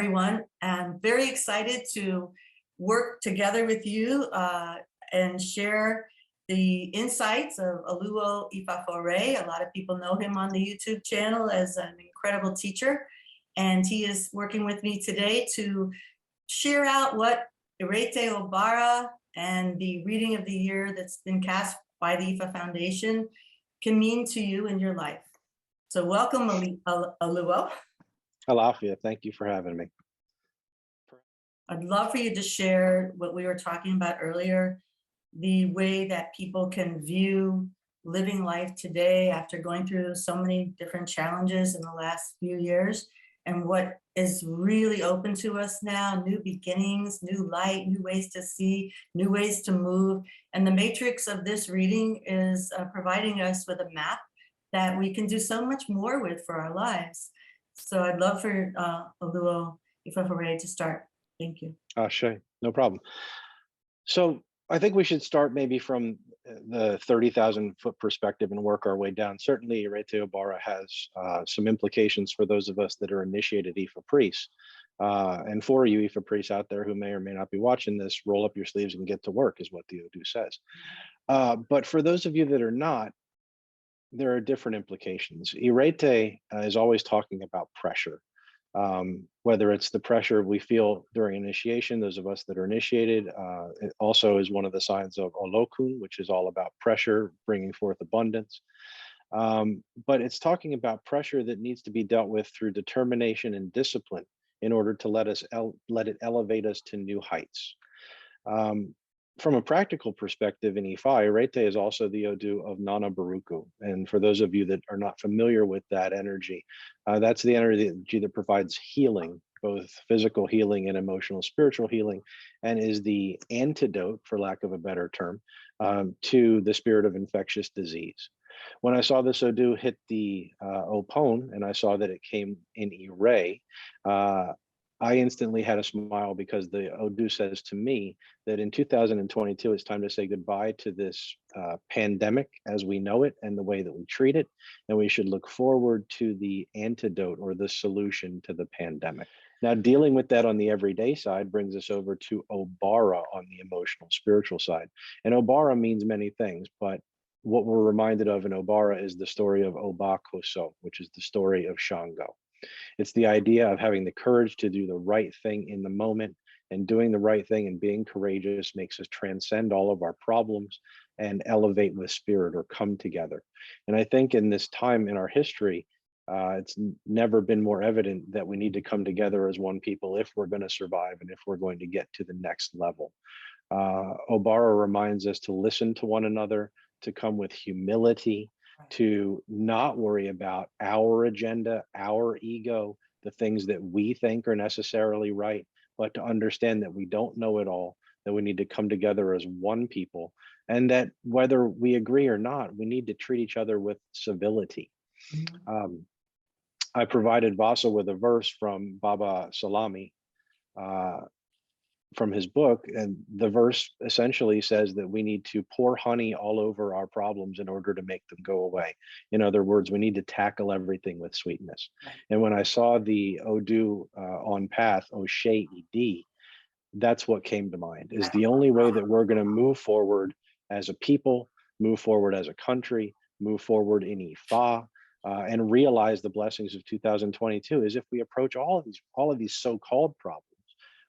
everyone. I'm very excited to work together with you and share the insights of Aluo Ifafore. A lot of people know him on the YouTube channel as an incredible teacher, and he is working with me today to share out what Irete Obara and the reading of the year that's been cast by the IFA Foundation can mean to you in your life. So welcome, Aluo. Alafia, thank you for having me. I'd love for you to share what we were talking about earlier, the way that people can view living life today after going through so many different challenges in the last few years, and what is really open to us now: new beginnings, new light, new ways to see, new ways to move. And the matrix of this reading is providing us with a map that we can do so much more with for our lives. So I'd love for Aluo Ifafore to start. Thank you. Sure, no problem. So I think we should start maybe from the 30,000 foot perspective and work our way down. Certainly, Irete Obara has some implications for those of us that are initiated IFA priests. And for you IFA priests out there who may or may not be watching this, roll up your sleeves and get to work is what the Odu says. But for those of you that are not, there are different implications. Irete is always talking about pressure, whether it's the pressure we feel during initiation. Those of us that are initiated, it also is one of the signs of Olokun, which is all about pressure, bringing forth abundance. But it's talking about pressure that needs to be dealt with through determination and discipline in order to let it elevate us to new heights. From a practical perspective in Ifa, Irete is also the Odu of Nana Baruku. And for those of you that are not familiar with that energy, that's the energy that provides healing, both physical healing and emotional, spiritual healing, and is the antidote, for lack of a better term, to the spirit of infectious disease. When I saw this Odu hit the Opon, and I saw that it came in Ire, I instantly had a smile, because the Odu says to me that in 2022, it's time to say goodbye to this pandemic as we know it and the way that we treat it. And we should look forward to the antidote or the solution to the pandemic. Now, dealing with that on the everyday side brings us over to Obara on the emotional, spiritual side. And Obara means many things, but what we're reminded of in Obara is the story of Oba Koso, which is the story of Shango. It's the idea of having the courage to do the right thing in the moment, and doing the right thing and being courageous makes us transcend all of our problems and elevate with spirit, or come together. And I think in this time in our history, it's never been more evident that we need to come together as one people if we're going to survive and if we're going to get to the next level. Obara reminds us to listen to one another, to come with humility, to not worry about our agenda, our ego, the things that we think are necessarily right, but to understand that we don't know it all, that we need to come together as one people, and that whether we agree or not, we need to treat each other with civility. I provided Vasa with a verse from Baba Salami, from his book, and the verse essentially says that we need to pour honey all over our problems in order to make them go away. In other words, we need to tackle everything with sweetness. And when I saw the Odu on path, Oshe Ed, that's what came to mind, is the only way that we're going to move forward as a people, move forward as a country, move forward in Ifa, and realize the blessings of 2022 is if we approach all of these so-called problems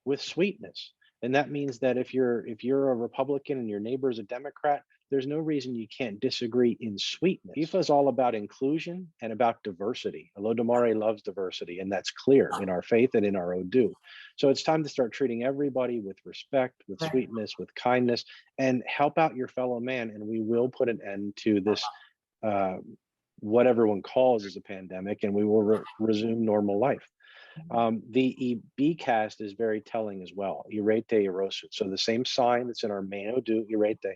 with sweetness. And that means that if you're a Republican and your neighbor is a Democrat, there's no reason you can't disagree in sweetness. IFA is all about inclusion and about diversity. Olodumare loves diversity, and that's clear in our faith and in our Odu. So it's time to start treating everybody with respect, with sweetness, with kindness, and help out your fellow man. And we will put an end to this, what everyone calls as a pandemic, and we will resume normal life. The EB cast is very telling as well. Irete Erosu. So the same sign that's in our main Odu, Irete,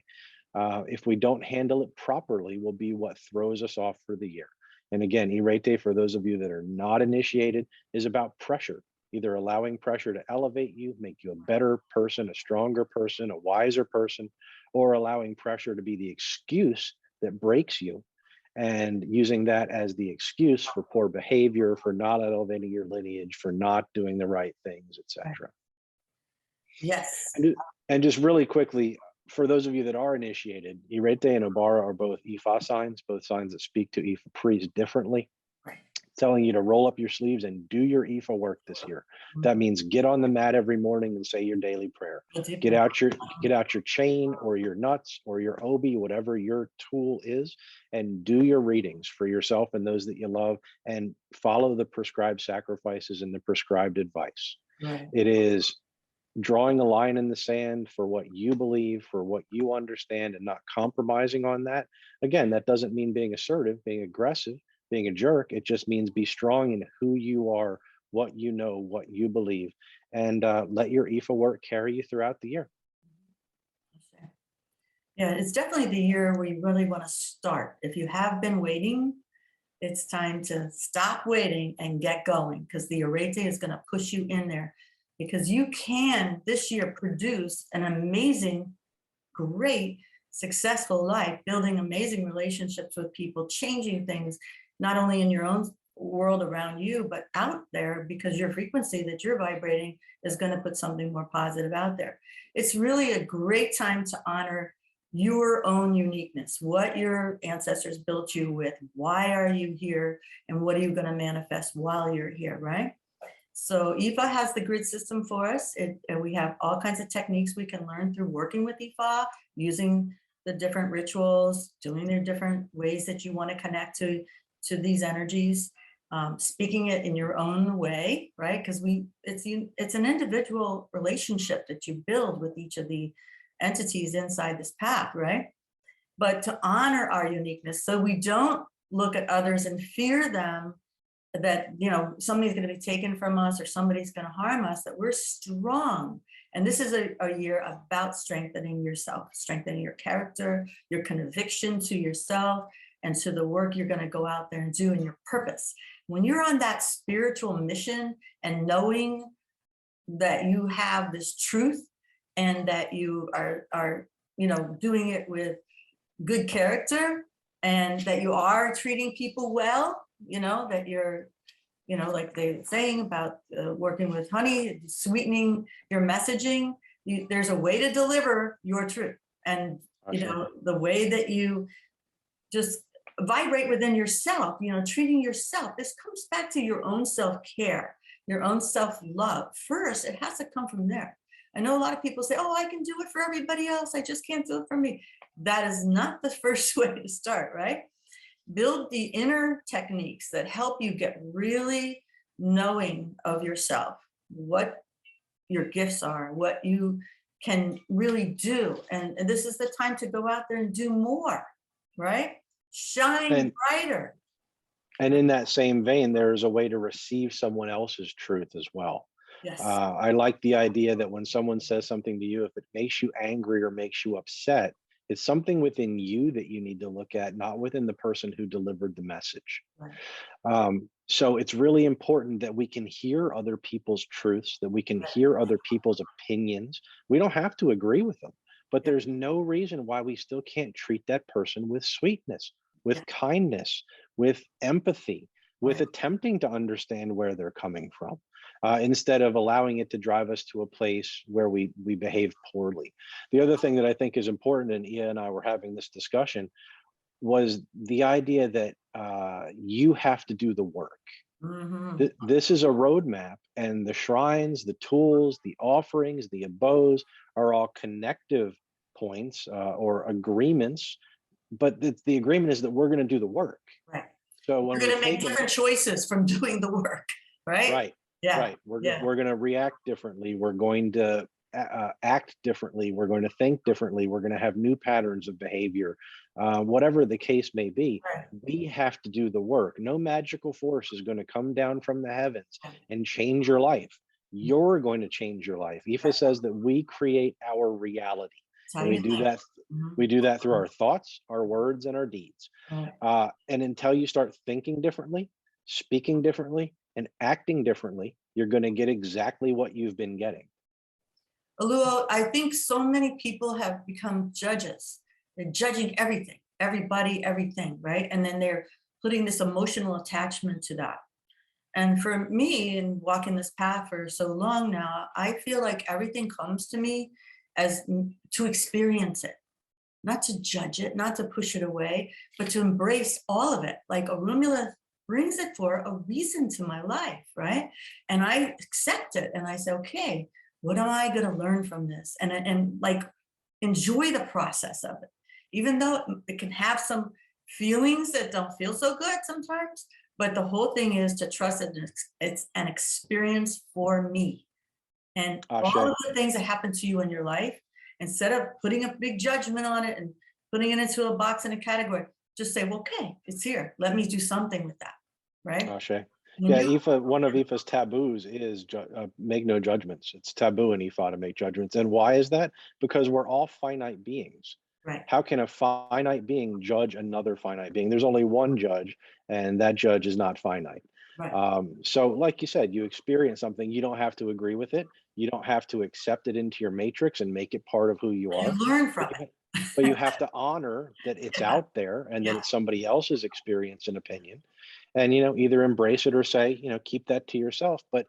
if we don't handle it properly, will be what throws us off for the year. And again, Irete, for those of you that are not initiated, is about pressure, either allowing pressure to elevate you, make you a better person, a stronger person, a wiser person, or allowing pressure to be the excuse that breaks you and using that as the excuse for poor behavior, for not elevating your lineage, for not doing the right things, etc. Yes. And just really quickly, for those of you that are initiated, Irete and Obara are both Ifa signs, both signs that speak to Ifa priests differently, Right. telling you to roll up your sleeves and do your Ifa work this year. That means get on the mat every morning and say your daily prayer. Get out your chain or your nuts or your obi, whatever your tool is, and do your readings for yourself and those that you love, and follow the prescribed sacrifices and the prescribed advice. Right. It is drawing a line in the sand for what you believe, for what you understand, and not compromising on that. Again, that doesn't mean being assertive, being aggressive, being a jerk. It just means be strong in who you are, what you know, what you believe, and let your IFA work carry you throughout the year. Yeah, it's definitely the year where you really want to start. If you have been waiting, it's time to stop waiting and get going, because the Arete is going to push you in there, because you can this year produce an amazing, great, successful life, building amazing relationships with people, changing things, not only in your own world around you, but out there, because your frequency that you're vibrating is going to put something more positive out there. It's really a great time to honor your own uniqueness, what your ancestors built you with, why are you here, and what are you going to manifest while you're here, right? So IFA has the grid system for us, and we have all kinds of techniques we can learn through working with IFA, using the different rituals, doing their different ways that you want to connect to these energies, speaking it in your own way, right? Because it's an individual relationship that you build with each of the entities inside this path, right? But to honor our uniqueness, so we don't look at others and fear them, that, you know, somebody's going to be taken from us or somebody's going to harm us, that we're strong. And this is a year about strengthening yourself, strengthening your character, your conviction to yourself, and to the work you're going to go out there and do, and your purpose. When you're on that spiritual mission and knowing that you have this truth, and that you are, you know, doing it with good character, and that you are treating people well, you know, that you're, you know, like they're saying about working with honey, sweetening your messaging, there's a way to deliver your truth. And, you know, the way that you just vibrate within yourself, you know, treating yourself, this comes back to your own self-care, your own self-love. First, it has to come from there. I know a lot of people say, oh, I can do it for everybody else, I just can't do it for me. That is not the first way to start, right? Build the inner techniques that help you get really knowing of yourself, what your gifts are, what you can really do. And this is the time to go out there and do more, right? Shine brighter. And in that same vein, there is a way to receive someone else's truth as well. Yes. I like the idea that when someone says something to you, if it makes you angry or makes you upset, it's something within you that you need to look at, not within the person who delivered the message. Right. So it's really important that we can hear other people's truths, that we can hear other people's opinions. We don't have to agree with them, but there's no reason why we still can't treat that person with sweetness, with kindness, with empathy, with attempting to understand where they're coming from, instead of allowing it to drive us to a place where we behave poorly. The other thing that I think is important, and Ia and I were having this discussion, was the idea that you have to do the work. Mm-hmm. This is a roadmap, and the shrines, the tools, the offerings, the abodes are all connective points or agreements, but the agreement is that we're going to do the work. Right. So when we're going to make different choices from doing the work, right? Right. Yeah. Right. We're going to react differently. We're going to act differently. We're going to think differently. We're going to have new patterns of behavior. Whatever the case may be, we have to do the work. No magical force is going to come down from the heavens and change your life. You're going to change your life. Ifa says that we create our reality. And we do that. We do that through our thoughts, our words, and our deeds. And until you start thinking differently, speaking differently, and acting differently, you're going to get exactly what you've been getting. Aluo, I think so many people have become judges. They're judging everything. everybody, everything, right? And then they're putting this emotional attachment to that. And for me, in walking this path for so long now, I feel like everything comes to me as to experience it, not to judge it, not to push it away, but to embrace all of it. Like Arumula brings it for a reason to my life, right? And I accept it and I say, okay, what am I going to learn from this? And like enjoy the process of it, even though it can have some feelings that don't feel so good sometimes. But the whole thing is to trust that it's an experience for me. And Ashe. all of the things that happen to you in your life, instead of putting a big judgment on it and putting it into a box and a category, just say, well, okay, it's here. Let me do something with that. Right? Ashe. When Yeah, you- Ifa, one of Ifa's taboos is make no judgments. It's taboo in Ifa to make judgments. And why is that? Because we're all finite beings. right, How can a finite being judge another finite being? There's only one judge, and that judge is not finite. right. So, like you said, you experience something, you don't have to agree with it. You don't have to accept it into your matrix and make it part of who you You are. learn But from you, it. but you have to honor that it's Yeah, out there and that yeah, it's somebody else's experience and opinion. And, either embrace it or say, keep that to yourself. But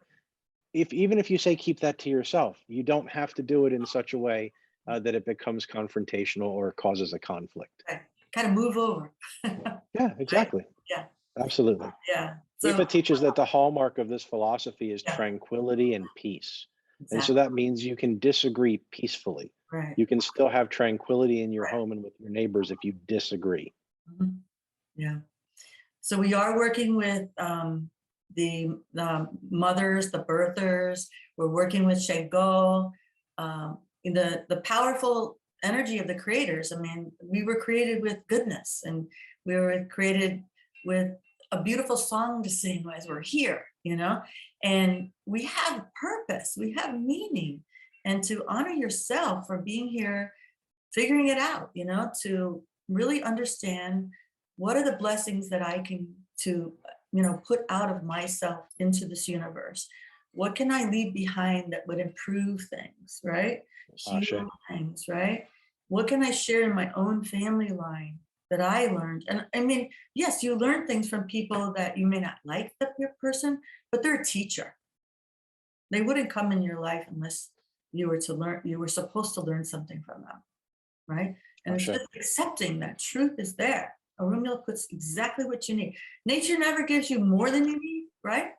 even if you say keep that to yourself, you don't have to do it in such a way that it becomes confrontational or causes a conflict. right. Kind of move over. Yeah, Right? exactly. Yeah, Absolutely. yeah. So, Ifa teaches that the hallmark of this philosophy is yeah, tranquility and peace. And so exactly. that means you can disagree peacefully. Right, You can still have tranquility in your right. home and with your neighbors if you disagree. Mhm. Yeah. So we are working with the mothers, the birthers. We're working with Shego, in the powerful energy of the creators. I mean, we were created with goodness, and we were created with a beautiful song to sing as we're here, and we have purpose, we have meaning, and to honor yourself for being here, figuring it out, to really understand what are the blessings that I can to put out of myself into this universe. What can I leave behind that would improve things, right? Ashe. Heal things, right? What can I share in my own family line that I learned? And I mean, yes, you learn things from people that you may not like the person, but they're a teacher. They wouldn't come in your life unless you were supposed to learn something from them, right? And it's Ashe. just accepting that truth is there. Arumula puts exactly what you need. Nature never gives you more than you need, right?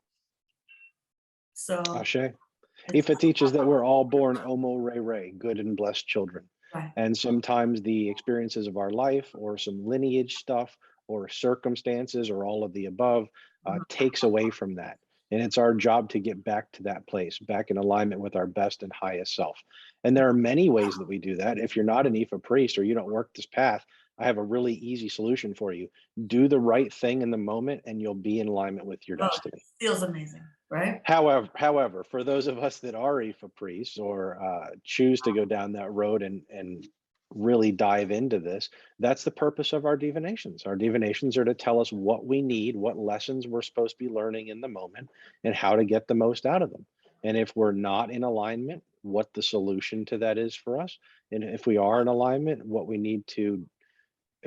So Ashe. it's Ifa teaches that we're all born Omo Re Re, good and blessed children. right. And sometimes the experiences of our life or some lineage stuff or circumstances or all of the above Mhm. takes away from that. And it's our job to get back to that place, back in alignment with our best and highest self. And there are many ways that we do that. If you're not an Ifa priest or you don't work this path, I have a really easy solution for you. Do the right thing in the moment and you'll be in alignment with your Oh, it destiny. feels amazing, right? However, for those of us that are IFA priests or choose to go down that road and really dive into this, that's the purpose of our divinations. Our divinations are to tell us what we need, what lessons we're supposed to be learning in the moment, and how to get the most out of them. And if we're not in alignment, what the solution to that is for us. And if we are in alignment, what we need to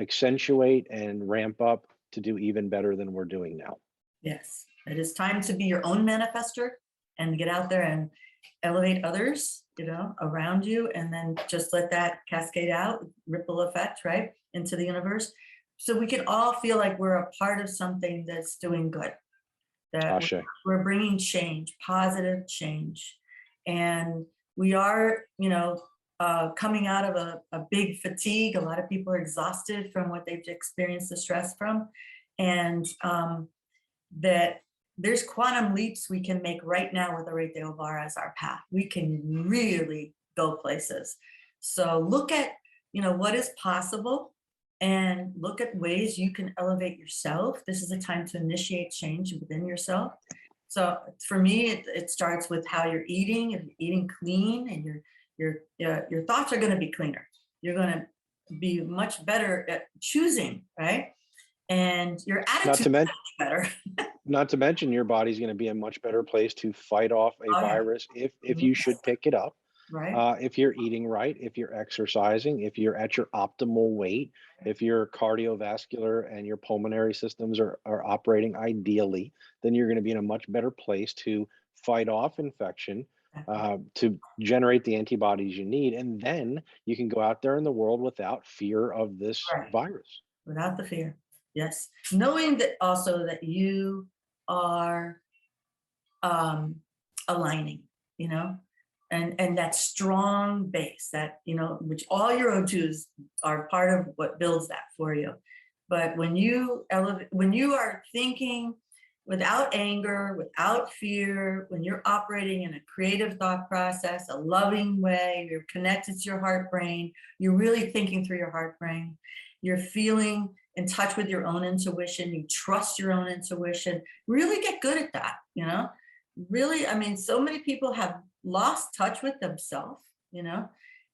accentuate and ramp up to do even better than we're doing now. Yes. It is time to be your own manifester and get out there and elevate others, around you, and then just let that cascade out, ripple effect, right, into the universe. So we can all feel like we're a part of something that's doing good, that Ashe. we're bringing change, positive change. And we are, coming out of a big fatigue. A lot of people are exhausted from what they've experienced the stress from. And that there's quantum leaps we can make right now with Arete Ovara as our path. We can really go places. So look at, what is possible and look at ways you can elevate yourself. This is a time to initiate change within yourself. So for me, it starts with how you're eating. If you're eating clean and your thoughts are going to be cleaner, you're going to be much better at choosing, right? And your Not attitude to is mention, better. not to mention your body's going to be a much better place to fight off a Oh yeah. virus if Mhm. you should pick it up. Right. If you're eating right, if you're exercising, if you're at your optimal weight, if your cardiovascular and your pulmonary systems are operating ideally, then you're going to be in a much better place to fight off infection, to generate the antibodies you need. And then you can go out there in the world without fear of this Right. virus. Without the fear. Yes. Knowing that also that you are um, aligning, you know, and that strong base that, you know, which all your O2s are part of what builds that for you. But when you elevate, when you are thinking without anger, without fear, when you're operating in a creative thought process, a loving way, you're connected to your heart brain, you're really thinking through your heart brain, you're feeling in touch with your own intuition, you trust your own intuition, really get good at that, you know? Really, I mean, so many people have lost touch with themselves, you know,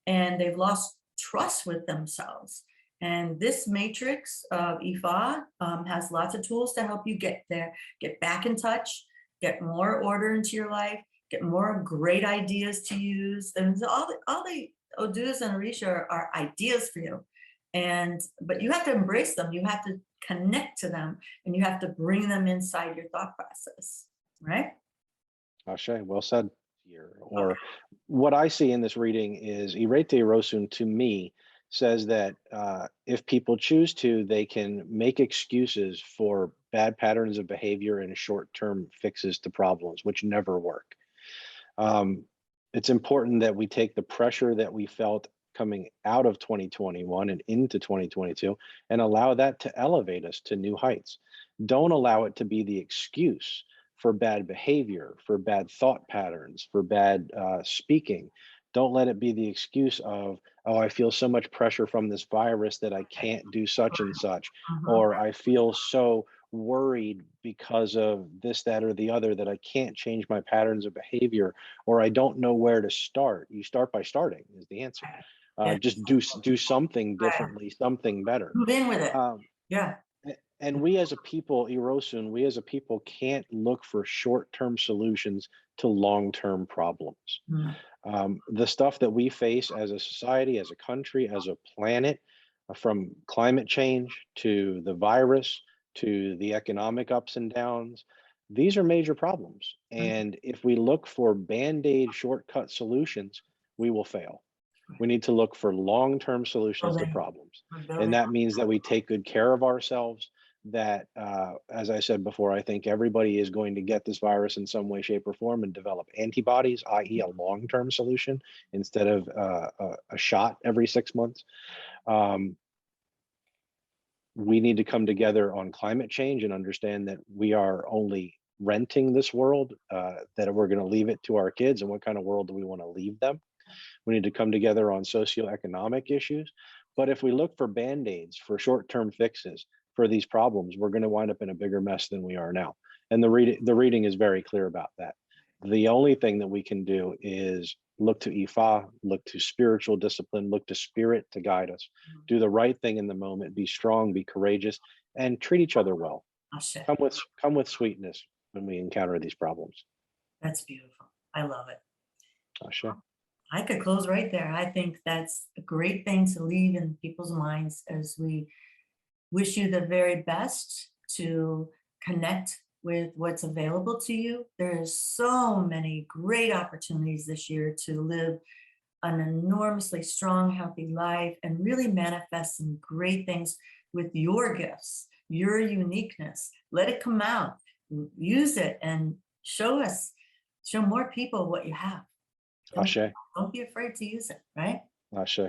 and they've lost trust with themselves. And this matrix of IFA has lots of tools to help you get there, get back in touch, get more order into your life, get more great ideas to use. And all the Odus and Orisha are ideas for you. And but you have to embrace them. You have to connect to them, and you have to bring them inside your thought process, right? Ashe, well said. Here, or what I see in this reading is Irete Rosun to me says that if people choose to, they can make excuses for bad patterns of behavior and short-term fixes to problems, which never work. It's important that we take the pressure that we felt coming out of 2021 and into 2022 and allow that to elevate us to new heights. Don't allow it to be the excuse for bad behavior, for bad thought patterns, for bad speaking. Don't let it be the excuse of, oh, I feel so much pressure from this virus that I can't do such and such, Mhm. or I feel so worried because of this, that, or the other that I can't change my patterns of behavior, or I don't know where to start. You start by starting is the answer. Yeah, Just do something right. differently, something better. Move in with it. Um, Yeah. and we as a people, Erosun, we as a people can't look for short-term solutions to long-term problems. Mm. The stuff that we face as a society, as a country, as a planet, from climate change to the virus to the economic ups and downs, these are major problems. Mhm. And if we look for band-aid shortcut solutions, we will fail. We need to look for long-term solutions to Building, problems. we're And building. that means that we take good care of ourselves, that, as I said before, I think everybody is going to get this virus in some way, shape, or form and develop antibodies, i.e. a long-term solution instead of a shot every 6 months. We need to come together on climate change and understand that we are only renting this world, that we're going to leave it to our kids, and what kind of world do we want to leave them. We need to come together on socioeconomic issues. But if we look for band-aids, for short-term fixes for these problems, we're going to wind up in a bigger mess than we are now. And the reading is very clear about that. The only thing that we can do is look to Ifa, look to spiritual discipline, look to spirit to guide us, do the right thing in the moment, be strong, be courageous, and treat each other well. Ashe. Come with sweetness when we encounter these problems. That's beautiful. I love it. Ashe. I could close right there. I think that's a great thing to leave in people's minds as we wish you the very best to connect with what's available to you. There's so many great opportunities this year to live an enormously strong, healthy life and really manifest some great things with your gifts, your uniqueness. Let it come out, use it, and show more people what you have. Ashe. Don't be afraid to use it, right? Ashe.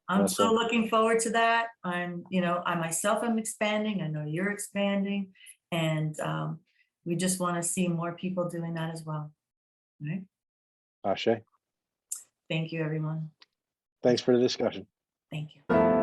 I'm Well so said. looking forward to that. I myself am expanding. I know you're expanding, and we just want to see more people doing that as well. Right? Ashe. Thank you, everyone. Thanks for the discussion. Thank you.